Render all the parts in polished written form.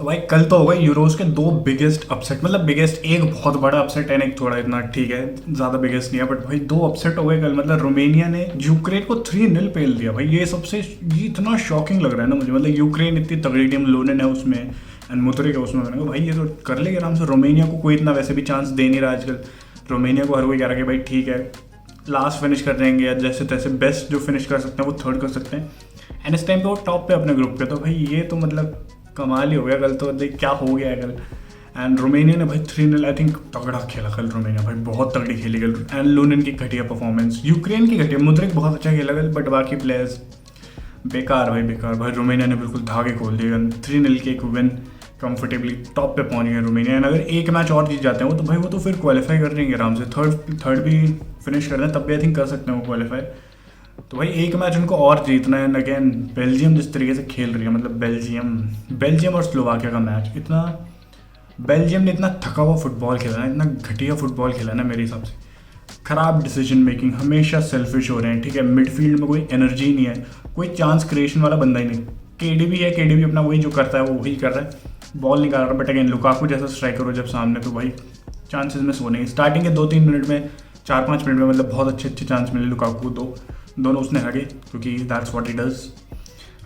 तो भाई कल तो हो गए यूरोस के दो बिगेस्ट अपसेट, मतलब बिगेस्ट, एक बहुत बड़ा अपसेट है, एक थोड़ा इतना ठीक है, ज़्यादा बिगेस्ट नहीं है, बट भाई दो अपसेट हो गए कल। मतलब रोमेनिया ने यूक्रेन को 3-0 पेल दिया भाई। ये इतना शॉकिंग लग रहा है ना मुझे। मतलब यूक्रेन इतनी तगड़ी टीम, लोनेन है उसमें एंड मुतरिक है उसमें, मैंने कहा भाई ये तो कर लेगी आराम से। रोमेनिया को कोई इतना वैसे भी चांस दे नहीं रहा आजकल। रोमेनिया को हर कोई कह रहा है कि भाई ठीक है लास्ट फिनिश कर देंगे या जैसे तैसे, बेस्ट जो फिनिश कर सकते हैं वो थर्ड कर सकते हैं। एंड इस टाइम पे वो टॉप पे अपने ग्रुप पे, तो भाई ये तो मतलब कमाल ही हो गया कल। तो देख क्या हो गया है कल। एंड रोमेनिया ने भाई 3-0 आई थिंक तगड़ा खेला कल। रोमेनिया भाई बहुत तगड़ी खेली कल। एंड लूनिन की घटिया परफॉर्मेंस, यूक्रेन की घटिया, मुद्रिक बहुत अच्छा खेला कल, बट बाकी प्लेयर्स बेकार भाई, बेकार भाई। रोमेनिया ने बिल्कुल धागे खोल दिए। 3-0 की एक विन, कंफर्टेबली टॉप पे पहुंच गए रोमेनिया। एंड अगर एक मैच और जीत जाते हैं वो, तो भाई वो तो फिर क्वालिफाई कर लेंगे आराम से। थर्ड भी फिनिश कर रहे हैं तब भी आई थिंक कर सकते हैं वो क्वालिफाई। तो भाई एक मैच उनको और जीतना है। अगेन बेल्जियम जिस तरीके से खेल रही है, मतलब बेल्जियम और स्लोवाकिया का मैच, इतना बेल्जियम ने इतना थका हुआ फुटबॉल खेला ना, इतना घटिया फुटबॉल खेला ना मेरे हिसाब से। खराब डिसीजन मेकिंग, हमेशा सेल्फिश हो रहे हैं। ठीक है, मिडफील्ड में कोई एनर्जी नहीं है, कोई चांस क्रिएशन वाला बंदा ही नहीं। केडीबी है, केडीबी अपना वही जो करता है वो वही कर रहा है, बॉल निकाल रहा है। बट अगेन लुकाकू जैसा स्ट्राइकर हो जब सामने, तो भाई चांसेस में सोने। स्टार्टिंग के 2-3 मिनट में, 4-5 मिनट में मतलब बहुत अच्छे अच्छे चांस मिले लुकाकू को, दोनों उसने हगे क्योंकि that's what he does.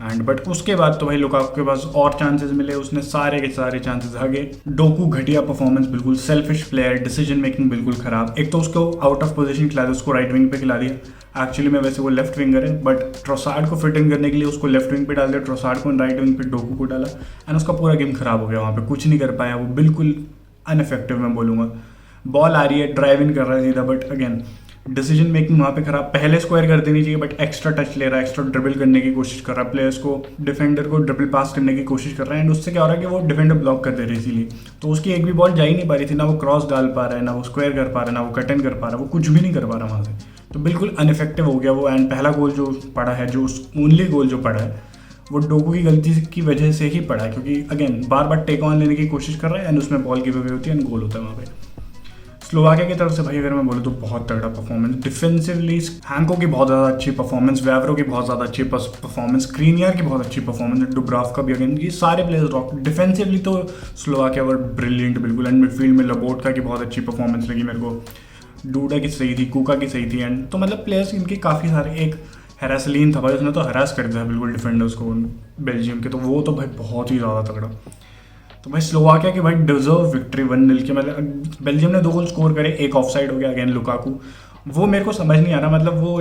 And but उसके बाद तो भाई लुकाकू के पास और चांसेस मिले, उसने सारे के सारे चांसेस हगे। डोकू घटिया परफॉर्मेंस, बिल्कुल सेल्फिश प्लेयर, डिसीजन मेकिंग बिल्कुल खराब। एक तो उसको आउट ऑफ पोजीशन खिला दिया, उसको राइट विंग पे खिला दिया। एक्चुअली में वैसे वो लेफ्ट विंगर है, बट ट्रोसार्ड को फिट इन करने के लिए उसको लेफ्ट विंग पे डाल दिया, ट्रोसार्ड को राइट विंग पे डोकू को डाला। एंड उसका पूरा गेम खराब हो गया, वहाँ पे कुछ नहीं कर पाया वो, बिल्कुल अनइफेक्टिव मैं बोलूँगा। बॉल आ रही है, ड्राइव इन कर रहा है सीधा, बट अगेन डिसीजन मेकिंग वहाँ पे खराब। पहले स्क्वायर कर देनी चाहिए, बट एक्स्ट्रा टच ले रहा है, एक्स्ट्रा ड्रिबल करने की कोशिश कर रहा है, प्लेयर्स को, डिफेंडर को ड्रिबल पास करने की कोशिश कर रहा है। एंड उससे क्या हो रहा है कि वो डिफेंडर ब्लॉक कर दे रही है, इसीलिए तो उसकी एक भी बॉल जा ही नहीं पा रही थी। ना वो क्रॉस डाल पा रहा है, ना वो स्क्वायर कर पा रहा है, ना वो कटन कर पा रहा है, वो कुछ भी नहीं कर पा रहा वहाँ से। तो बिल्कुल अनइफेक्टिव हो गया वो। एंड पहला गोल जो पड़ा है, जो ओनली गोल जो पड़ा है, वो डोकू की गलती की वजह से ही पड़ा है, क्योंकि अगेन बार बार टेक ऑन लेने की कोशिश कर रहा है एंड उसमें बॉल गिव अवे होती है एंड गोल होता है वहाँ पे। स्लोवाकिया की तरफ से भाई अगर मैं बोलूँ तो बहुत तगड़ा परफॉर्मेंस डिफेंसिवली। हैंको की बहुत ज़्यादा अच्छी परफॉर्मेंस, वैवरो की बहुत ज़्यादा अच्छी परफॉर्मेंस, क्रीनियर की बहुत अच्छी परफॉर्मेंस, डुब्राव का भी। अगेन ये सारे प्लेयर्स रॉक। डिफेंसिवली तो स्लोवाकिया वर ब्रिलियंट बिल्कुल। एंड मिडफील्ड में लबोटका की बहुत अच्छी परफॉर्मेंस लगी मेरे को, डूडा की सही थी, कुका की सही थी। एंड तो मतलब प्लेयर्स इनके काफ़ी सारे। एक हैरासलीन था भाई, उसने तो हरास कर दिया बिल्कुल डिफेंडर्स को बेल्जियम के, तो वो तो भाई बहुत ही ज़्यादा तगड़ा। तो भाई स्लोवाकिया की भाई डिजर्व विक्ट्री 1-0 की। मतलब बेल्जियम ने 2 गोल स्कोर करे, एक ऑफ साइड हो गया अगेन लुकाकू। वो मेरे को समझ नहीं आ रहा, मतलब वो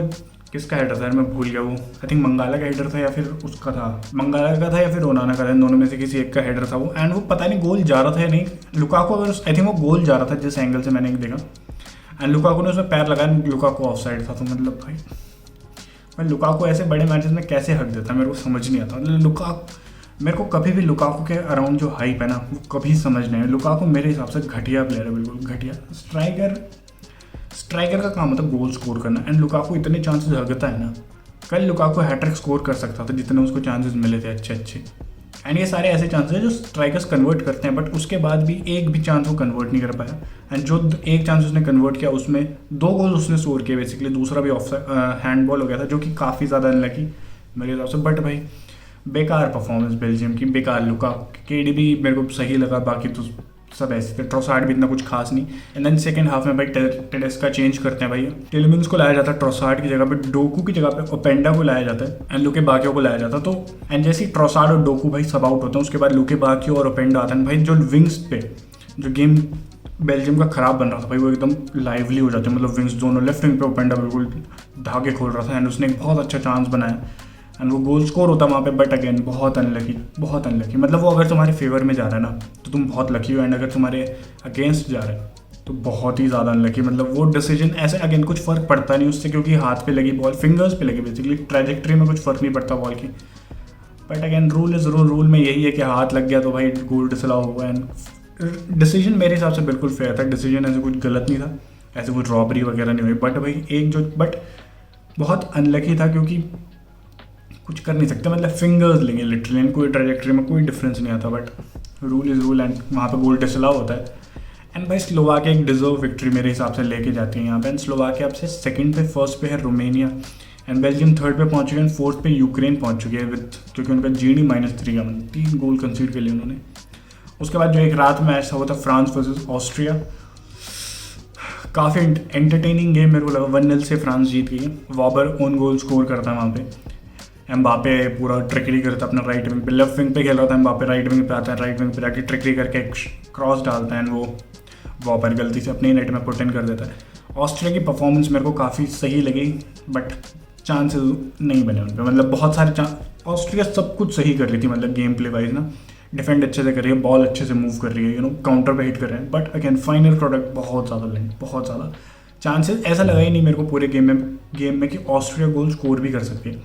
किसका हेडर था मैं भूल गया। वो आई थिंक मंगाला का हेडर था या फिर उसका था, मंगाला का था या फिर ओनाना का था, इन दोनों में से किसी एक का हेडर था वो। एंड वो पता नहीं गोल जा रहा था या नहीं। लुकाकू अगर आई थिंक वो गोल जा रहा था जिस एंगल से मैंने देखा। एंड लुकाकू ने उसमें पैर लगाया, लुकाकू ऑफ साइड था। तो मतलब भाई लुकाकू ऐसे बड़े मैचेस में कैसे हक देता है, मेरे को समझ नहीं आता। मतलब लुकाकू, मेरे को कभी भी लुकाकू के अराउंड जो हाइप है ना, वो कभी समझ नहीं है। लुकाकू मेरे हिसाब से घटिया प्लेयर है, बिल्कुल घटिया। स्ट्राइकर का काम होता है गोल स्कोर करना, एंड लुकाकू इतने चांसेस हगता है ना। कल लुकाकू हैट्रिक स्कोर कर सकता था जितने उसको चांसेस मिले थे अच्छे अच्छे। एंड ये सारे ऐसे चांसेस हैं जो स्ट्राइकर्स कन्वर्ट करते हैं, बट उसके बाद भी एक भी चांस वो कन्वर्ट नहीं कर पाया। एंड जो एक चांस उसने कन्वर्ट किया उसमें 2 गोल उसने स्कोर किए बेसिकली। दूसरा भी ऑफ हैंडबॉल हो गया था, जो कि काफ़ी ज़्यादा अनलकी मेरे हिसाब से। बट भाई बेकार परफॉर्मेंस बेल्जियम की, बेकार। केडीबी मेरे को सही लगा, बाकी तो सब ऐसे थे। ट्रोसार्ड भी इतना कुछ खास नहीं। एंड देन सेकंड हाफ में भाई टेडेस्का चेंज करते हैं भाई, टेलेमिन्स को लाया जाता है ट्रोसार्ड की जगह पे, डोकू की जगह पे ओपेंडा को लाया जाता है, एंड लुके बाकियो को लाया जाता है। तो एंड जैसे ही ट्रोसार्ड और डोकू भाई सब आउट होते हैं, उसके बाद लुके बाकियो और ओपेंडा आता है भाई। जो विंग्स पे जो गेम बेल्जियम का खराब बन रहा था भाई, वो एकदम लाइवली हो जाते हैं। मतलब विंग्स दोनों, लेफ्ट विंग पे ओपेंडा बिल्कुल धागे खोल रहा था, एंड उसने एक बहुत अच्छा चांस बनाया एंड वो गोल स्कोर होता वहाँ पे। बट अगेन बहुत अनलकी, बहुत अनलकी। मतलब वो अगर तुम्हारे फेवर में जा रहा है ना तो तुम बहुत लकी हो, एंड अगर तुम्हारे अगेंस्ट जा रहा है तो बहुत ही ज़्यादा अनलकी। मतलब वो डिसीजन ऐसे अगेन कुछ फ़र्क पड़ता नहीं उससे, क्योंकि हाथ पे लगी बॉल, फिंगर्स पे लगी बेसिकली, ट्रैजेक्टरी में कुछ फ़र्क नहीं पड़ता बॉल की। But again rule is rule. Rule में यही है कि हाथ लग गया तो भाई गोल डिसअलाउ होगा। एंड डिसीजन मेरे हिसाब से बिल्कुल फेयर था, डिसीजन ऐसे कुछ गलत नहीं था, ऐसे कुछ रॉबरी वगैरह नहीं हुई। बट भाई एक जो बट बहुत अनलकी था, क्योंकि कुछ कर नहीं सकते। मतलब फिंगर्स लेंगे लिटरली, कोई ट्रैजेक्टरी में कोई डिफरेंस नहीं आता। But rule is rule, and वहाँ पे गोल डिसअलाउ होता है। एंड भाई स्लोवाकिया एक डिजर्व विक्ट्री मेरे हिसाब से लेके जाती है यहाँ पे। एंड स्लोवाकिया अब से सेकंड पे, फर्स्ट पे है रोमेनिया, एंड बेल्जियम थर्ड पे पहुँच चुके हैं, फोर्थ पे यूक्रेन पहुँच चुकी है विद, क्योंकि उनका GD -3 का 3 गोल कंसीड कर लिए उन्होंने। उसके बाद जो एक रात मैच था वो था फ्रांस वर्सेस ऑस्ट्रिया। काफ़ी एंटरटेनिंग गेम मेरे को लगा। 1-0 से फ्रांस जीत गई। वॉबर ओन गोल स्कोर करता है वहाँ पे। एम्बापे पूरा ट्रिकरी करता है अपना राइट विंग पे, लेफ्ट विंग पे खेल रहा था एम्बापे, राइट विंग पे आता है, राइट विंग पे जाके ट्रिकरी करके एक क्रॉस डालता है, वो वॉपर गलती से अपने नेट में पुट इन कर देता है। ऑस्ट्रेलिया की परफॉर्मेंस मेरे को काफ़ी सही लगी, बट चांसेस नहीं बने उन पर। मतलब बहुत सारे ऑस्ट्रेलिया सब कुछ सही कर रही थी, मतलब गेम प्ले वाइज ना, डिफेंड अच्छे से कर रही है, बॉल अच्छे से मूव कर रही है, काउंटर पे हिट कर रहे हैं, बट अगेन फाइनल प्रोडक्ट बहुत ज़्यादा लेंट, बहुत ज़्यादा चांसेस ऐसा लगा ही नहीं मेरे को पूरे गेम में कि ऑस्ट्रेलिया गोल स्कोर भी कर सकती है।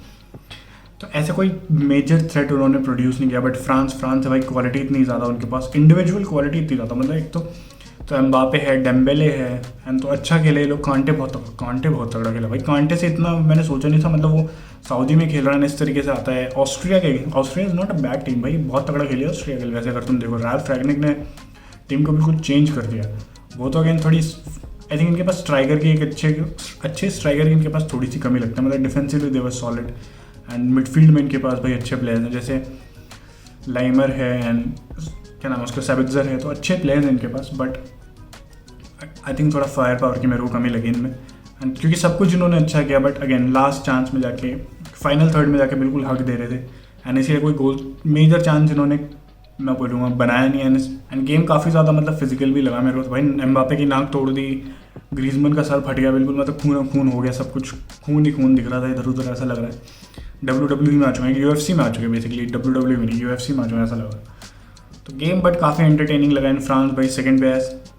तो ऐसा कोई मेजर थ्रेट उन्होंने प्रोड्यूस नहीं किया। बट फ्रांस है भाई, क्वालिटी इतनी ज़्यादा उनके पास, इंडिविजुअल क्वालिटी इतनी ज़्यादा, मतलब एक तो एम्बापे है, डेम्बेले है, एंड तो अच्छा खेले ये लोग। कांटे बहुत तगड़ा खेला भाई। कांटे से इतना मैंने सोचा नहीं था, मतलब वो सऊदी में खेल रहा है इस तरीके से आता है। Austria is not a bad team भाई, बहुत तगड़ा खेली ऑस्ट्रिया के लिए। वैसे अगर तुम देखो राल्फ रैगनिक ने टीम को बिल्कुल चेंज कर दिया। वो तो अगेन थोड़ी आई थिंक इनके पास स्ट्राइकर की एक अच्छे स्ट्राइकर की इनके पास थोड़ी सी कमी लगता है, मतलब defensively they were solid, and midfield में इनके पास भाई अच्छे प्लेयर्स हैं, जैसे लाइमर है एंड क्या नाम है उसका, सेबित्जर है, तो अच्छे प्लेयर्स हैं इनके पास। बट आई थिंक थोड़ा फायर पावर की मेरे को कमी लगी इनमें, एंड क्योंकि सब कुछ इन्होंने अच्छा किया, बट अगेन लास्ट चांस में जाके फाइनल थर्ड में जाके बिल्कुल हक दे रहे थे, एंड इसलिए कोई गोल मेजर चांस इन्होंने मैं बोलूँगा बनाया नहीं है। एंड गेम काफ़ी ज़्यादा मतलब फिजिकल भी लगा मेरे को। भाई एम्बापे की नाक तोड़ दी, ग्रीजमैन का सर फट गया बिल्कुल, मतलब खून हो गया, सब कुछ खून ही खून दिख रहा था इधर उधर, ऐसा लग रहा है WWE मैच हुआ, UFC मैच हो गया बेसिकली, WWE नहीं UFC मैच हुआ ऐसा लगा। तो गेम बट काफ़ी एंटरटेनिंग लगा। इन फ्रांस भाई सेकंड पे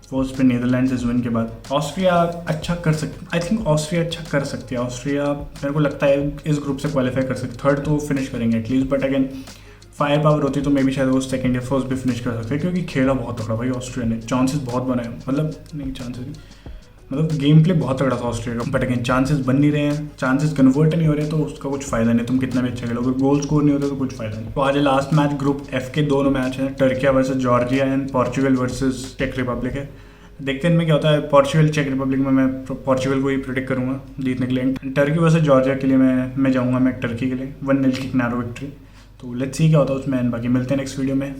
फर्स्ट पे नीदरलैंड्स इस विन के बाद ऑस्ट्रिया अच्छा कर सकती, आई थिंक ऑस्ट्रिया अच्छा कर सकती है। ऑस्ट्रिया मेरे को लगता है इस ग्रुप से क्वालिफाई कर सकती, थर्ड तो फिनिश करेंगे at least, but again fire power होती तो मे भी शायद वो सेकंड या फर्स्ट भी फिनिश कर सकते हैं, क्योंकि खेला बहुत तगड़ा भाई ऑस्ट्रिया ने, चांसेस बहुत बनाए, मतलब गेम प्ले बहुत तगड़ा था ऑस्ट्रिया का, बट अगेन चांसेस बन नहीं रहे हैं, चांसेस कन्वर्ट नहीं हो रहे, तो उसका कुछ फायदा नहीं, तुम कितना भी अच्छा खेलोगे, गोल स्कोर नहीं होता तो कुछ फायदा नहीं। तो आज लास्ट मैच ग्रुप एफ के दोनों मैच हैं, Turkiye versus Georgia and Portugal versus चेक रिपब्लिक है। देखते हैं इनमें क्या होता है। पोर्चुगल चेक रिपब्लिक में मैं पोर्चुगल को ही प्रेडिक्ट करूंगा जीतने के लिए। टर्की वर्सेस जॉर्जिया के लिए मैं जाऊंगा मैं टर्की के लिए 1-0 की नैरो विक्ट्री। तो लेट्स सी क्या होता है उसमें, बाकी मिलते हैं नेक्स्ट वीडियो में।